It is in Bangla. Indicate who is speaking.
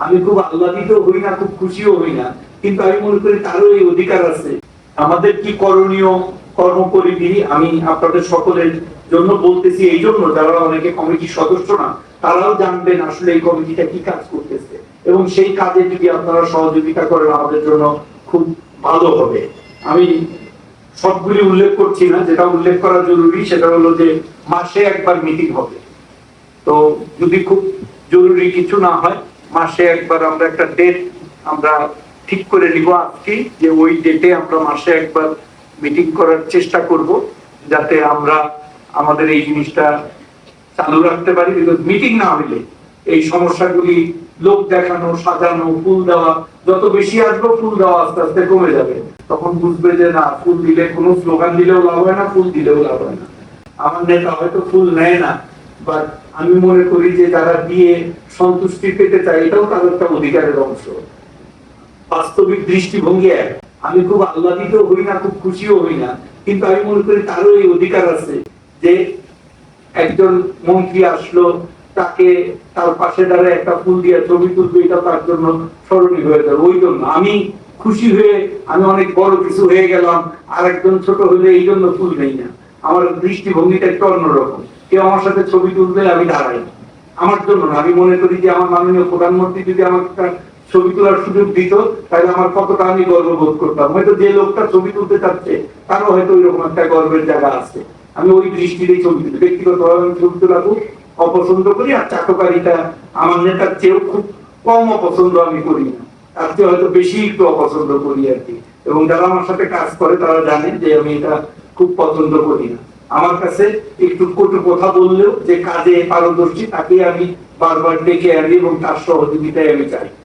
Speaker 1: আমি খুব আহ্লাদিত হই না, খুব খুশিও হই না, কিন্তু আমি মনে করি তারও এই অধিকার আছে। আমাদের কি করণীয় কর্মপরিধি আমি আপনাদের সকলের জন্য বলতেছি, এই জন্য যারা অনেকে কমিটির সদস্য না, তারাও জানবেন আসলে এই কমিটিটা কি কাজ করতেছে, এবং সেই কাজে যদি আপনারা সহযোগিতা করেন আমাদের জন্য খুব ভালো হবে। আমি সবগুলি উল্লেখ করছি না, যেটা উল্লেখ করা জরুরি সেটা হলো যে মাসে একবার মিটিং হবে। তো যদি খুব জরুরি কিছু না হয়, মাসে একবার আমরা একটা ডেট আমরা ঠিক করে নিব আজকে, যে ওই ডেটে আমরা মাসে একবার মিটিং করার চেষ্টা করব, যাতে আমরা আমাদের এই জিনিসটা চালু রাখতে পারি। বিকজ মিটিং না হইলে এই সমস্যাগুলি, লোক দেখানো, সাজানো, ফুল দেওয়া, যত বেশি আসবে ফুল দেওয়া আস্তে আস্তে কমে যাবে। তখন বুঝবে যে না, ফুল দিলে কোনো স্লোগান দিলেও লাভ হয় না, ফুল দিলেও লাভ হয় না। আমার নেতা হয়তো ফুল নেয় না, বাট আমি মনে করি যে যারা দিয়ে সন্তুষ্টি পেতে চায়, এটাও তাদের একটা অধিকারের অংশ। বাস্তবিক দৃষ্টিভঙ্গি এক। আমি খুব আহ্লাদিত হই না, খুব খুশিও হই না, কিন্তু আমি মনে করি তারও এই অধিকার আছে যে একজন মন্ত্রী আসলো, তাকে তার পাশে দাঁড়ায় একটা ফুল দিয়ে ছবি তুলবে, এটা তার জন্য স্মরণীয় হয়ে যাবে। ওই জন্য আমি খুশি হয়ে আমি অনেক বড় কিছু হয়ে গেলাম, আর একজন ছোট হলে এই জন্য ফুল নেই না। আমার দৃষ্টিভঙ্গিটা একটু অন্যরকম। কেউ আমার সাথে ছবি তুলবে, আমি দাঁড়াই, আমার জন্য না। আমি মনে করি যে আমার মাননীয় প্রধানমন্ত্রী যদি আমাকে ছবি তোলার সুযোগ দিত, তাহলে আমার কতটা আমি গর্ববোধ করতাম। হয়তো যে লোকটা ছবি তুলতে চাচ্ছে তারও হয়তো ওইরকম একটা গর্বের জায়গা আছে। আমি ওই দৃষ্টিতেই ছবি তুলি। ব্যক্তিগতভাবে আমি ছবি তোলা খুব অপছন্দ করি, আর চাটকারিতা আমার নেতার চেয়েও খুব কম অপছন্দ আমি করি না, তার চেয়ে হয়তো বেশি একটু অপছন্দ করি আর কি। এবং যারা আমার সাথে কাজ করে তারা জানেন যে আমি এটা খুব পছন্দ করি না। আমার কাছে একটু কটু কথা বললেও যে কাজে পারদর্শী, তাকে আমি বারবার ডেকে আনি এবং তার সহযোগিতায় আমি চাই।